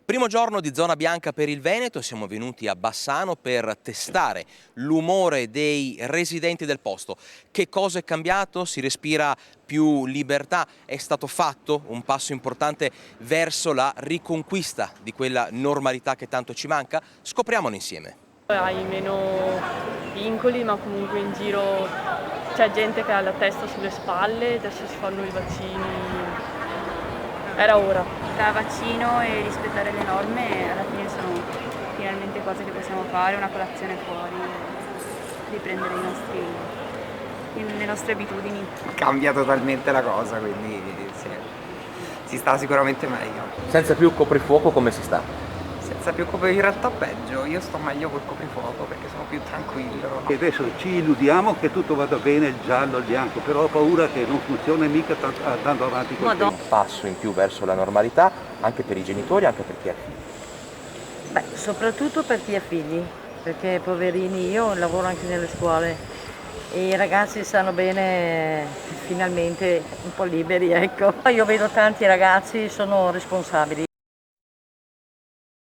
Primo giorno di zona bianca per il Veneto, siamo venuti a Bassano per testare l'umore dei residenti del posto. Che cosa è cambiato? Si respira più libertà? È stato fatto un passo importante verso la riconquista di quella normalità che tanto ci manca? Scopriamolo insieme. Hai meno vincoli, ma comunque in giro c'è gente che ha la testa sulle spalle, adesso si fanno i vaccini. Era ora. Tra vaccino e rispettare le norme alla fine sono finalmente cose che possiamo fare, una colazione fuori, riprendere le nostre abitudini. Cambia totalmente la cosa, quindi sì, si sta sicuramente meglio. Senza più coprifuoco come si sta? Senza più in realtà peggio, io sto meglio col coprifuoco perché sono più tranquillo. E adesso ci illudiamo che tutto vada bene, il giallo, il bianco, però ho paura che non funzioni mica andando avanti col tempo. Un passo in più verso la normalità anche per i genitori, anche per chi ha figli. Beh, soprattutto per chi ha figli, perché poverini, io lavoro anche nelle scuole e i ragazzi stanno bene, finalmente un po' liberi, ecco. Io vedo tanti ragazzi, sono responsabili.